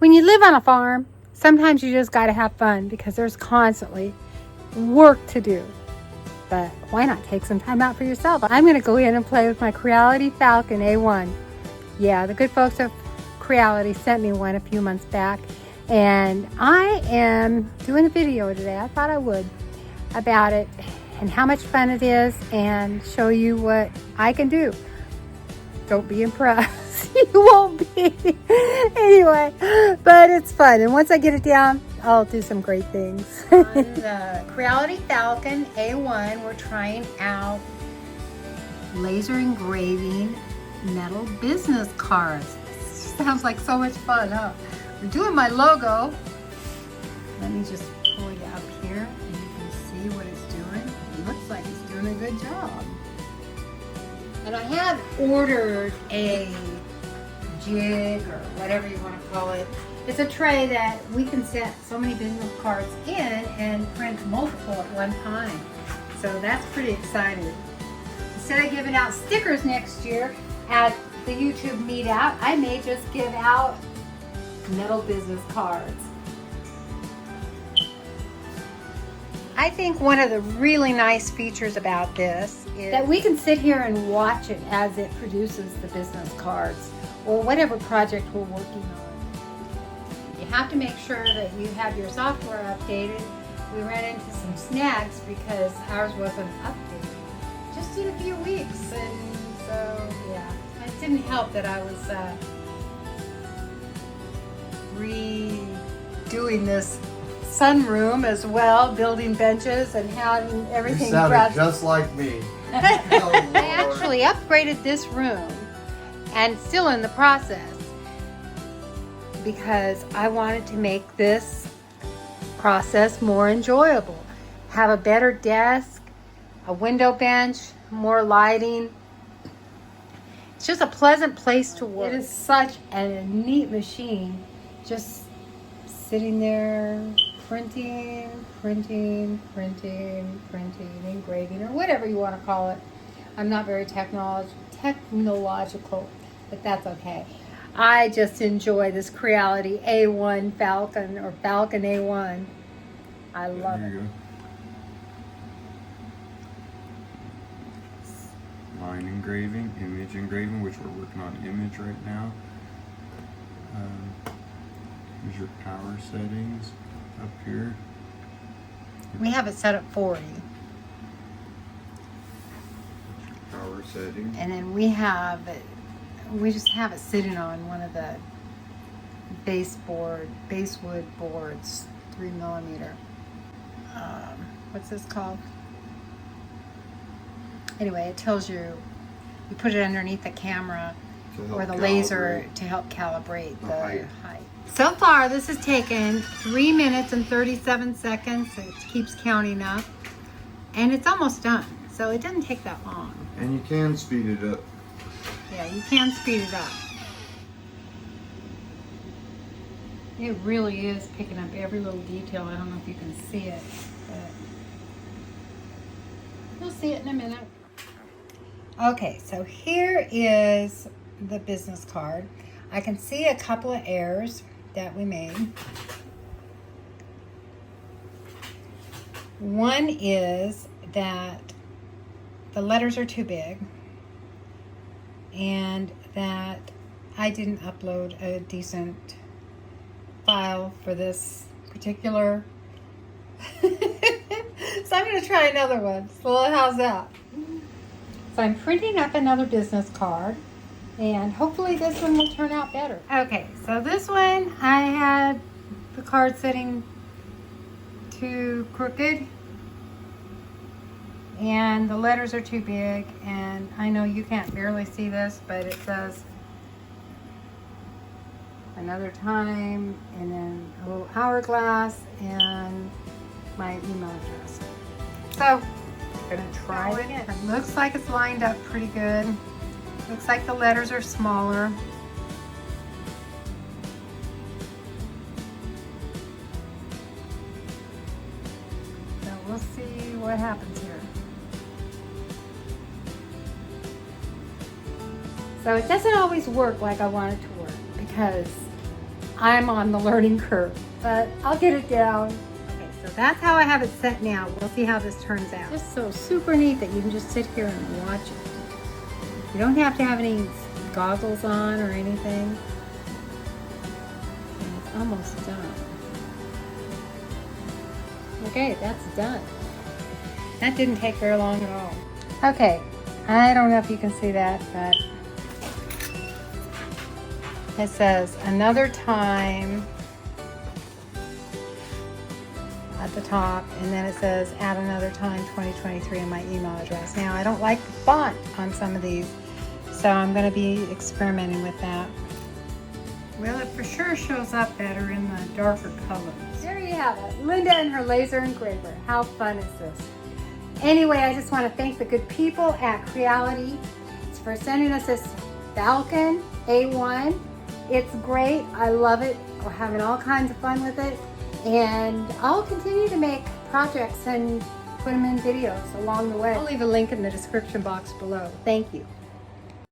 When you live on a farm, sometimes you just got to have fun because there's constantly work to do. But why not take some time out for yourself? I'm going to go in and play with my Creality Falcon A1. Yeah, the good folks of Creality sent me one a few months back, and I am doing a video today. I thought I would about it and how much fun it is and show you what I can do. Don't be impressed. You won't be. Anyway, but it's fun, and once I get it down, I'll do some great things. On the Creality Falcon A1, we're trying out laser engraving metal business cards. Sounds like so much fun, huh? We're doing my logo. Let me just pull it up here and you can see what it's doing. It looks like it's doing a good job. And I have ordered a jig or whatever you want to call it. It's a tray that we can set so many business cards in and print multiple at one time. So that's pretty exciting. Instead of giving out stickers next year at the YouTube meetup, I may just give out metal business cards. I think one of the really nice features about this is that we can sit here and watch it as it produces the business cards or whatever project we're working on. You have to make sure that you have your software updated. We ran into some snags because ours wasn't updated just in a few weeks, and so yeah, it didn't help that I was redoing this sunroom as well, building benches and having everything. You sounded just like me. Oh, I actually upgraded this room and still in the process because I wanted to make this process more enjoyable. Have a better desk, a window bench, more lighting. It's just a pleasant place to work. It is such a neat machine, just sitting there printing, engraving, or whatever you want to call it. I'm not very technological, but that's okay. I just enjoy this Creality A1 Falcon or Falcon A1. I love it. Line engraving, image engraving, which we're working on image right now. Here's your power settings up here. We have it set at 40. Power settings. And then we just have it sitting on one of the basewood boards, 3mm. What's this called? Anyway, it tells you put it underneath the camera or the laser to help calibrate the height. So far, this has taken 3 minutes and 37 seconds. It keeps counting up, and it's almost done. So it doesn't take that long. And you can speed it up. Yeah, you can speed it up. It really is picking up every little detail. I don't know if you can see it, but you'll see it in a minute. Okay, so here is the business card. I can see a couple of errors that we made. One is that the letters are too big and that I didn't upload a decent file for this particular. So I'm going to try another one. So how's that? So I'm printing up another business card, and hopefully this one will turn out better. Okay, so this one I had the card sitting too crooked and the letters are too big, and I know you can't barely see this, but it says another time and then a little hourglass and my email address. So I'm gonna try it again. It looks like it's lined up pretty good. Looks like the letters are smaller. So we'll see what happens here. So it doesn't always work like I want it to work because I'm on the learning curve, but I'll get it down. Okay, so that's how I have it set now. We'll see how this turns out. Just so super neat that you can just sit here and watch it. You don't have to have any goggles on or anything. And it's almost done. Okay, that's done. That didn't take very long at all. Okay, I don't know if you can see that, but it says another time at the top, and then it says at another time 2023 in my email address. Now, I don't like the font on some of these, so I'm going to be experimenting with that. Well, it for sure shows up better in the darker colors. There you have it, Linda and her laser engraver. How fun is this? Anyway, I just want to thank the good people at Creality for sending us this Falcon A1. It's great. I love it. We're having all kinds of fun with it. And I'll continue to make projects and put them in videos along the way. I'll leave a link in the description box below. Thank you.